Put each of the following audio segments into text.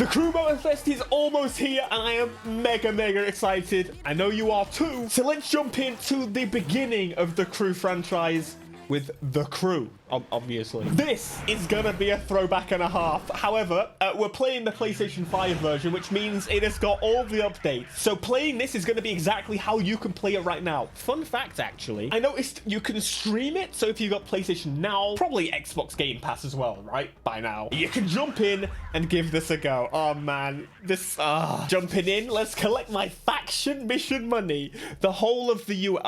Crew Motorfest is almost here and I am mega excited. I know you are too. So let's jump into the beginning of the Crew franchise with the Crew, obviously. This is gonna be a throwback and a half. However, we're playing the PlayStation 5 version, which means it has got all the updates. So playing this is gonna be exactly how you can play it right now. Fun fact, actually, I noticed you can stream it. So if you got PlayStation Now, probably Xbox Game Pass as well, right? By now, you can jump in and give this a go. Oh man, this, jumping in, let's collect my faction mission money. The whole of the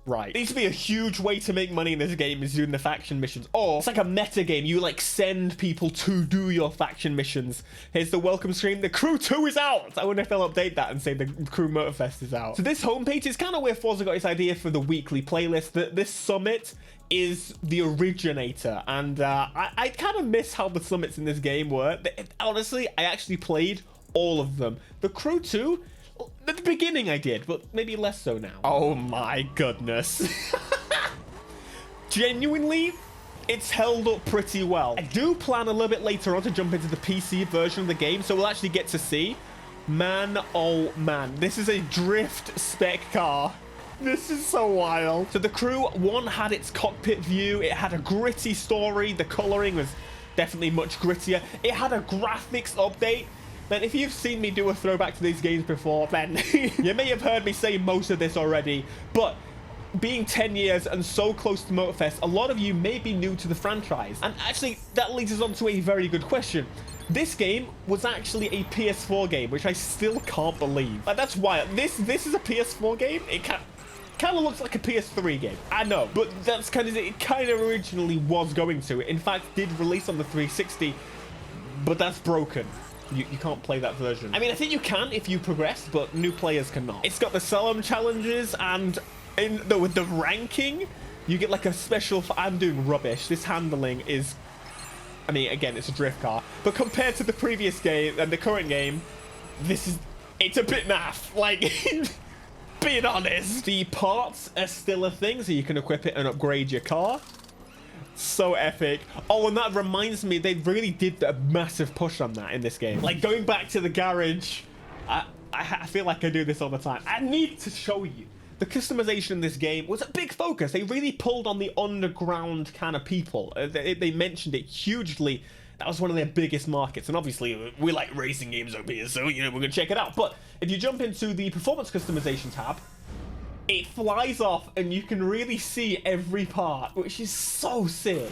Right. It needs to be a huge way to make money in this game is doing the faction missions. Or it's like a meta game. You like send people to do your faction missions. Here's the welcome screen. The Crew 2 is out. I wonder if they'll update that and say the Crew Motorfest is out. So this homepage is kind of where Forza got its idea for the weekly playlist. This summit is the originator. And I kind of miss how the summits in this game were. Honestly, I actually played all of them. The Crew 2... at the beginning I did, but maybe less so now. Oh my goodness. Genuinely, it's held up pretty well. I do plan a little bit later on to jump into the PC version of the game, so we'll actually get to see. Man, oh man, this is a drift spec car. This is so wild. So the Crew 1 had its cockpit view. It had a gritty story. The coloring was definitely much grittier. It had a graphics update. Man, if you've seen me do a throwback to these games before, then you may have heard me say most of this already, but being 10 years and so close to Motorfest, a lot of you may be new to the franchise. And actually, that leads us on to a very good question. This game was actually a PS4 game, which I still can't believe. Like, that's wild. This is a PS4 game? It kind of looks like a PS3 game. I know, but that's kind of, it kind of originally was going to. In fact, did release on the 360, but that's broken. You can't play that version. I mean, I think you can if you progress, but new players cannot. It's got the Salem challenges, and with the ranking, you get like a special... I'm doing rubbish. This handling is... I mean, again, it's a drift car. But compared to the previous game and the current game, it's a bit naff. Like, being honest. The parts are still a thing, so you can equip it and upgrade your car. So epic. Oh, and that reminds me, they really did a massive push on that in this game. Like, going back to the garage, I feel like I do this all the time. I need to show you. The customization in this game was a big focus. They really pulled on the underground kind of people. They mentioned it hugely. That was one of their biggest markets. And obviously, we like racing games over here, so, you know, we're going to check it out. But if you jump into the performance customization tab, it flies off and you can really see every part, which is so sick.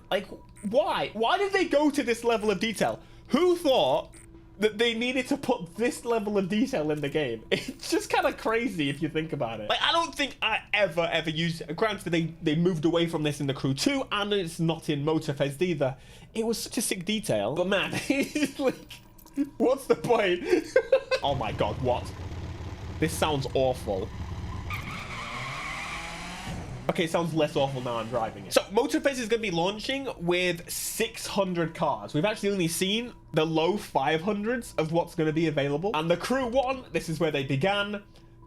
Like, why? Why did they go to this level of detail? Who thought that they needed to put this level of detail in the game? It's just kind of crazy if you think about it. Like, I don't think I ever used it. Granted, they moved away from this in the Crew 2, and it's not in Motorfest either. It was such a sick detail. But man, it's like, what's the point? Oh my god, what? This sounds awful. Okay, it sounds less awful now I'm driving it. So, Motorfest is going to be launching with 600 cars. We've actually only seen the low 500s of what's going to be available. And the Crew 1, this is where they began,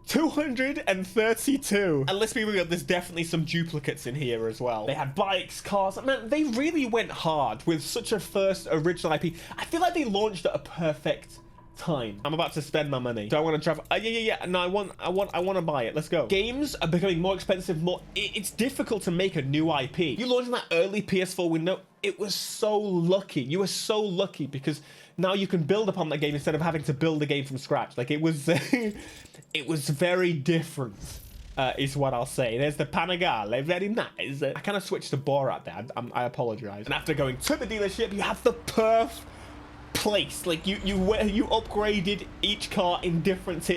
232. And let's be real, there's definitely some duplicates in here as well. They had bikes, cars. Man, they really went hard with such a first original IP. I feel like they launched at a perfect time. I'm about to spend my money. Do I want to travel? Yeah. No, I want to buy it. Let's go. Games are becoming more expensive. It's difficult to make a new IP. You launched in that early PS4 window. It was so lucky. You were so lucky because now you can build upon that game instead of having to build a game from scratch. Like, it was, it was very different. Is what I'll say. There's the Panigale, very nice. I kind of switched to Borat there. I apologize. And after going to the dealership, you have the perf place. Like, you upgraded each car in different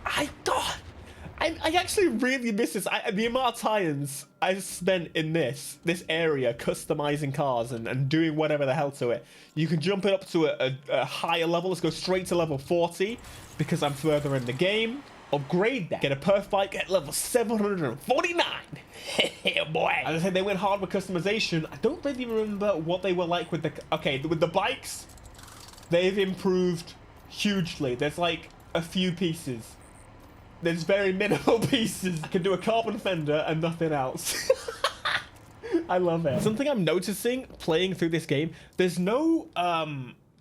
I actually really miss this. The amount of times I spent in this area customizing cars and doing whatever the hell to it. You can jump it up to a higher level. Let's go straight to level 40 because I'm further in the game. Upgrade that. Get a perf bike at level 749. Yeah, boy. As I said, they went hard with customization. I don't really remember what they were like with the bikes. They've improved hugely. There's like a few pieces. There's very minimal pieces. I can do a carbon fender and nothing else. I love it. Something I'm noticing playing through this game, there's no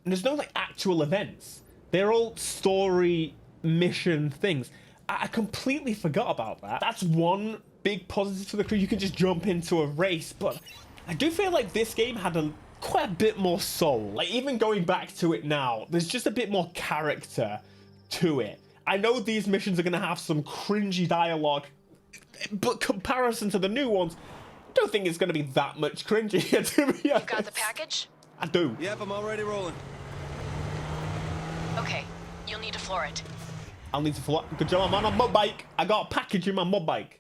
there's no like actual events. They're all story mission things. I completely forgot about that. That's one big positive for the crew. You can just jump into a race, but I do feel like this game had quite a bit more soul. Like even going back to it now, there's just a bit more character to it. I know these missions are going to have some cringy dialogue, but comparison to the new ones, I don't think it's going to be that much cringy, to be honest. You've got the package? I do. Yep, I'm already rolling. Okay, you'll need to floor it. I'll need to floor. Good job, I'm on a mud bike. I got a package in my mud bike.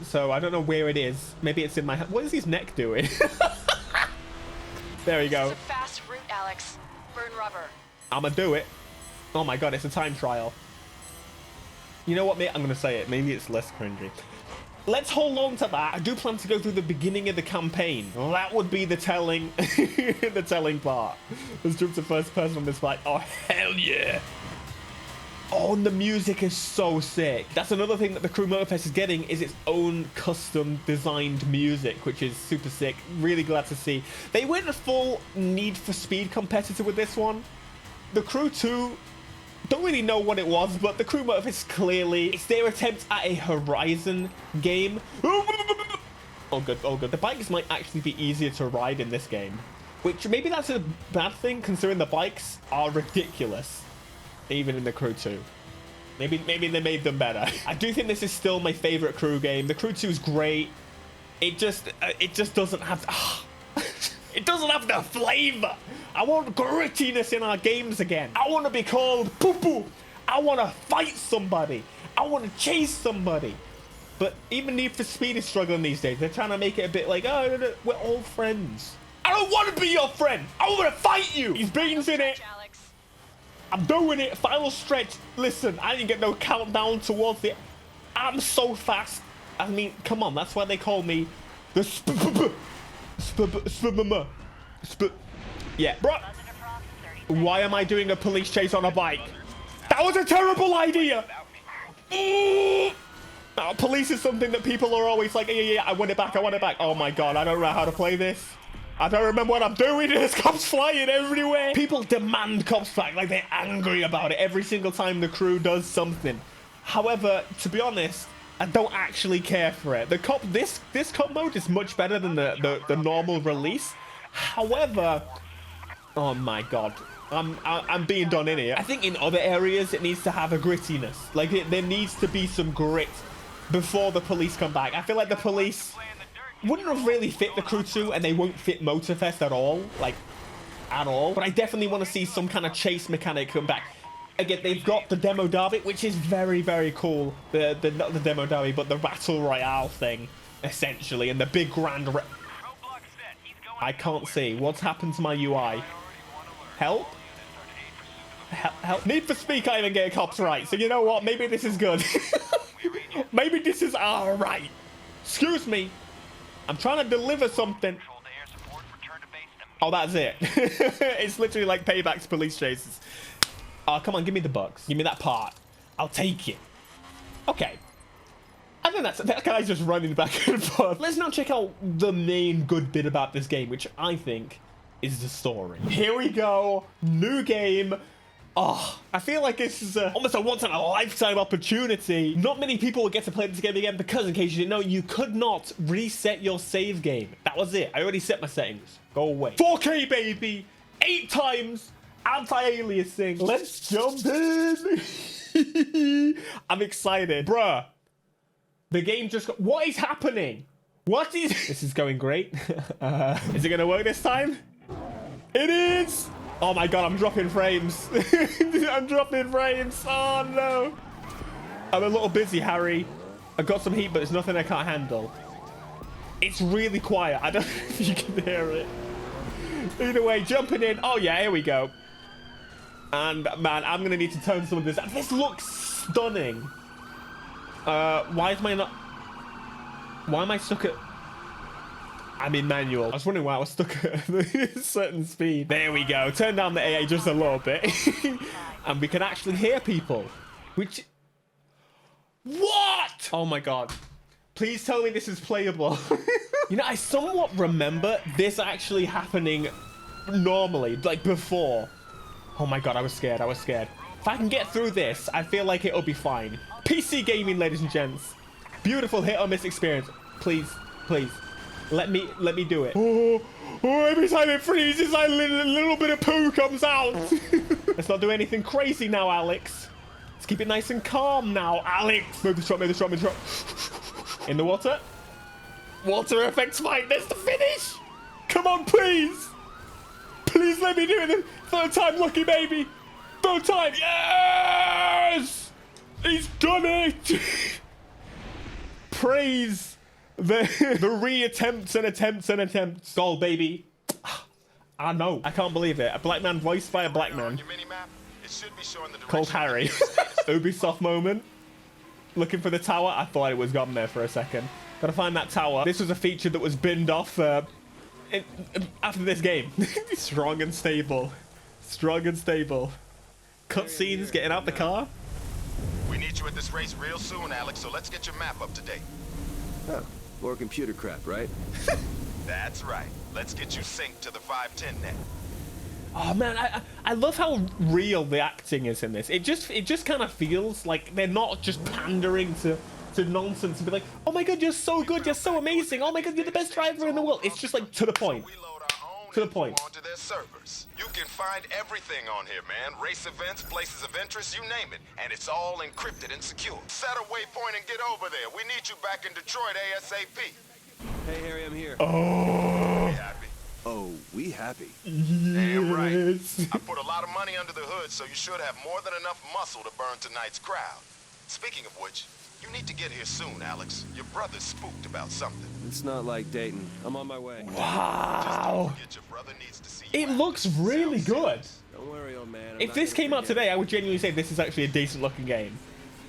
So I don't know where it is. Maybe it's in my... What is his neck doing? There you go. It's a fast route, Alex. Burn rubber. I'ma do it. Oh my god, it's a time trial. You know what, mate? I'm gonna say it. Maybe it's less cringy. Let's hold on to that. I do plan to go through the beginning of the campaign. That would be the telling, the telling part. Let's jump to first person on this bike. Oh, hell yeah. Oh, and the music is so sick. That's another thing that the Crew Motorfest is getting, is its own custom designed music, which is super sick. Really glad to see. They went a full Need for Speed competitor with this one. The Crew 2, don't really know what it was, but the Crew Motorfest clearly, it's their attempt at a Horizon game. Oh good, oh good. The bikes might actually be easier to ride in this game, which maybe that's a bad thing considering the bikes are ridiculous. Even in the Crew 2. Maybe they made them better. I do think this is still my favorite Crew game. The Crew 2 is great. It just doesn't have it doesn't have the flavor. I want grittiness in our games again. I want to be called poo poo. I want to fight somebody. I want to chase somebody. But even Need for Speed is struggling these days. They're trying to make it a bit like, oh, no, we're all friends. I don't want to be your friend. I want to fight you. He's beans in it. I'm doing it. Final stretch. Listen, I didn't get no countdown towards it. I'm so fast. I mean, come on. That's why they call me the yeah, bro. Why am I doing a police chase on a bike? That was a terrible idea. Police is something that people are always like, yeah, I want it back. I want it back. Oh my god, I don't know how to play this. I don't remember what I'm doing. There's cops flying everywhere. People demand cops back, like they're angry about it every single time the crew does something. However, to be honest, I don't actually care for it. The cop, this cop mode is much better than the normal release. However, oh my god, I'm being done in here. I think in other areas it needs to have a grittiness. Like there needs to be some grit before the police come back. I feel like the police wouldn't have really fit the Crew 2, and they won't fit Motorfest at all, like at all. But I definitely want to see some kind of chase mechanic come back. Again, they've got the demo derby, which is very, very cool. Not the demo derby, but the battle royale thing, essentially, and the big grand. I can't see what's happened to my UI. Help. Help. Need for Speed can't even get cops right. So you know what? Maybe this is good. Maybe this is all right. Excuse me. I'm trying to deliver something. Oh, that's it. It's literally like Payback's police chases. Oh, come on, give me the bucks. Give me that part. I'll take it. Okay. I think that guy's just running back and forth. Let's now check out the main good bit about this game, which I think is the story. Here we go. New game. Oh, I feel like this is almost a once-in-a-lifetime opportunity. Not many people will get to play this game again because, in case you didn't know, you could not reset your save game. That was it. I already set my settings. Go away. 4K, baby. 8 times. Anti-aliasing. Let's jump in. I'm excited. Bruh. The game just got... What is happening? What is... This is going great. Is it going to work this time? It is. Oh my god, I'm dropping frames. I'm dropping frames. Oh no. I'm a little busy, Harry. I've got some heat, but there's nothing I can't handle. It's really quiet. I don't know if you can hear it. Either way, jumping in. Oh yeah, here we go. And man, I'm gonna need to turn some of this. This looks stunning. Why am I stuck at... I'm in manual. I was wondering why I was stuck at a certain speed. There we go. Turn down the AA just a little bit. And we can actually hear people. Which... What? Oh my god. Please tell me this is playable. You know, I somewhat remember this actually happening normally, like before. Oh my god, I was scared. I was scared. If I can get through this, I feel like it'll be fine. PC gaming, ladies and gents. Beautiful hit or miss experience. Please, please, let me do it. Oh, every time it freezes, a little bit of poo comes out. Let's not do anything crazy now, Alex. Let's keep it nice and calm now, Alex. Move the shot, move the shot, move the shot. In the water. Water effects fine. There's the finish. Come on, please. Please let me do it. Third time lucky, baby. Third time. Yes. He's done it. Praise the re-attempts and attempts and attempts. Goal, baby. I know. I can't believe it. A black man voiced by a black man. Called Harry. Ubisoft moment. Looking for the tower. I thought it was gone there for a second. Gotta find that tower. This was a feature that was binned off after this game. Strong and stable. Strong and stable. Cutscenes, getting out the car. We need you at this race real soon, Alex, so let's get your map up to date. Oh, more computer crap, right? That's right. Let's get you synced to the 510 net. Oh man, I love how real the acting is in this. It just kind of feels like they're not just pandering to nonsense and be like, oh my god, you're so good, you're so amazing, oh my god, you're the best driver in the world. It's just like to the point. To the point. Onto their servers. You can find everything on here, man. Race events, places of interest, you name it. And it's all encrypted and secure. Set a waypoint and get over there. We need you back in Detroit ASAP. Hey, Harry, I'm here. Oh. We happy? Oh, we happy. Damn right. Yes. I put a lot of money under the hood, so you should have more than enough muscle to burn tonight's crowd. Speaking of which, you need to get here soon, Alex. Your brother's spooked about something. It's not like Dayton. I'm on my way. Wow. Your brother needs to see you It looks really good. Don't worry, old man. If this came out today, I would genuinely say this is actually a decent looking game.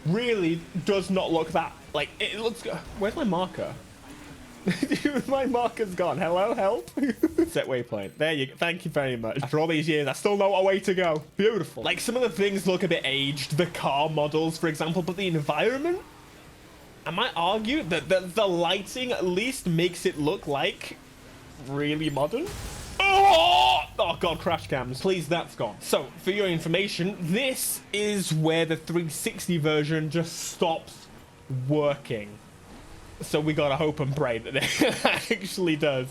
Really does not look that, like, it looks, where's my marker? My marker's gone. Hello, help. Set waypoint. There you go. Thank you very much. After all these years, I still know a way to go. Beautiful. Like, some of the things look a bit aged. The car models, for example, but the environment, I might argue that the lighting at least makes it look like really modern. Oh god, crash cams. Please, that's gone. So, for your information, this is where the 360 version just stops working. So we gotta hope and pray that it actually does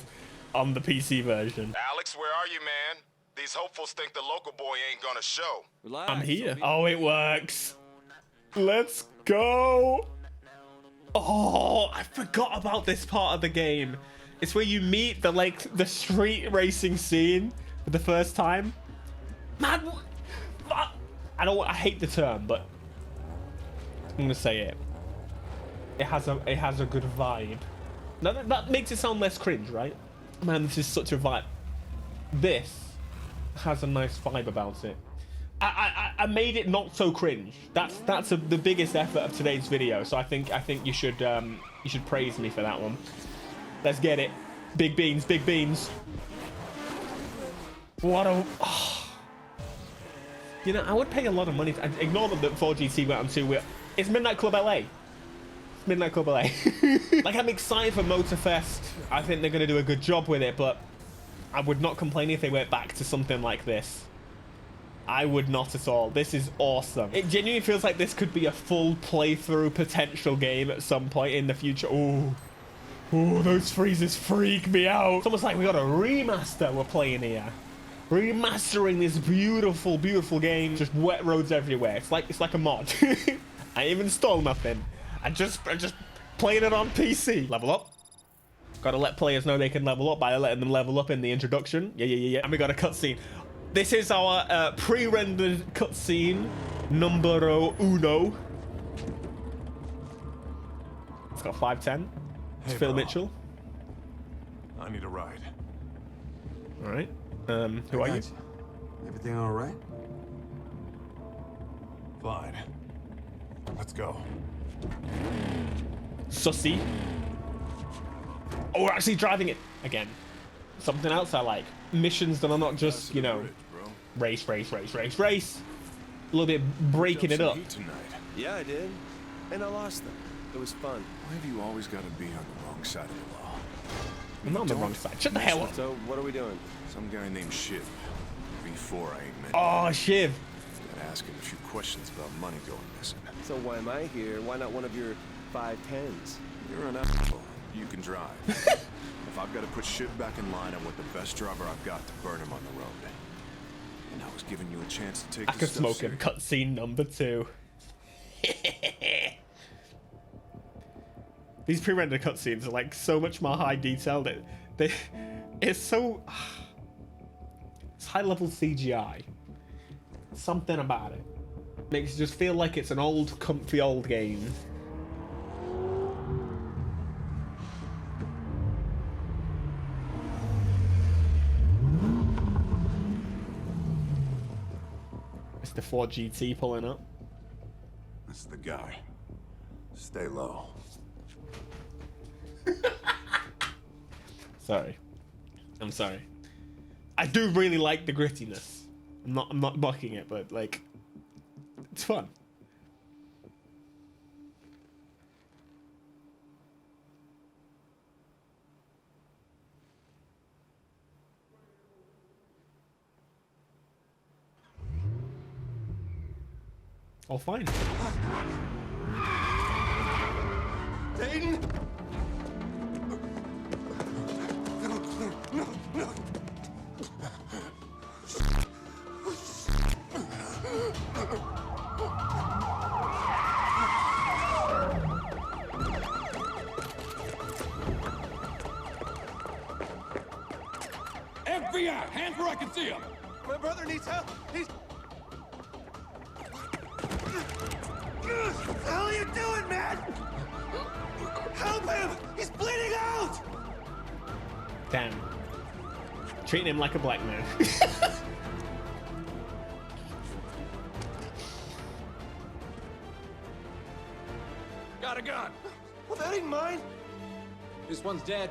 on the PC version. Alex, where are you, man? These hopefuls think the local boy ain't gonna show. Relax, I'm here. Oh, it works. Let's go. Oh, I forgot about this part of the game. It's where you meet the street racing scene for the first time. Man, I hate the term, but I'm gonna say it. It has a good vibe. Now that makes it sound less cringe, right? Man, this is such a vibe. This has a nice vibe about it. I made it not so cringe. That's the biggest effort of today's video. So I think you should praise me for that one. Let's get it. Big beans, big beans. What a... Oh. You know, I would pay a lot of money to ignore that 4GT went on 2 wheel. It's Midnight Club LA. It's Midnight Club LA. Like, I'm excited for Motorfest. I think they're going to do a good job with it, but I would not complain if they went back to something like this. I would not at all. This is awesome. It genuinely feels like this could be a full playthrough potential game at some point in the future. Ooh. Ooh, those freezes freak me out. It's almost like we got a remaster we're playing here. Remastering this beautiful, beautiful game. Just wet roads everywhere. It's like a mod. I ain't installed nothing. I'm just playing it on PC. Level up. Gotta let players know they can level up by letting them level up in the introduction. Yeah. And we got a cutscene. This is our pre-rendered cutscene numero uno. It's got 510. It's Hey, Phil bro. Mitchell. I need a ride. All right. Who are you? Everything all right? Fine. Let's go. Sussy. Oh, we're actually driving it again. Something else I like. Missions that are not just, you know, Rich, bro. race. A little bit breaking it up. Heat tonight. Yeah, I did. And I lost them. It was fun. Why have you always got to be on the wrong side of the law? I'm not on the wrong side. Shut the hell up. So, what are we doing? Some guy named Shiv. Before I ain't met. Oh, Shiv. Gotta ask him a few questions about money going missing. So why am I here? Why not one of your 510s? You're an asshole. You can drive. If I've got to put Shiv back in line, I want the best driver I've got to burn him on the road. And I was giving you a chance to take I this could stuff smoke him. serious. Cutscene number 2. These pre-rendered cutscenes are like so much more high detailed. It's so it's high level CGI. Something about it makes you just feel like it's an old, comfy old game. Mr. 4GT pulling up. That's the guy. Stay low. Sorry. I'm sorry. I do really like the grittiness. I'm not mocking it, but like it's fun. All fine. Dayton! FBI! Hands where I can see them! My brother needs help. He's... What the hell are you doing, man? Help him! He's bleeding out! Damn. Treating him like a black man. Got a gun! Well, that ain't mine. This one's dead.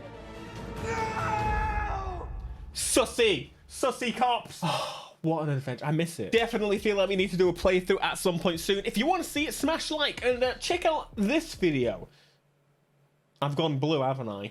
No! Sussy! Sussy cops! Oh, what an adventure. I miss it. Definitely feel like we need to do a playthrough at some point soon. If you want to see it, smash like and check out this video. I've gone blue, haven't I?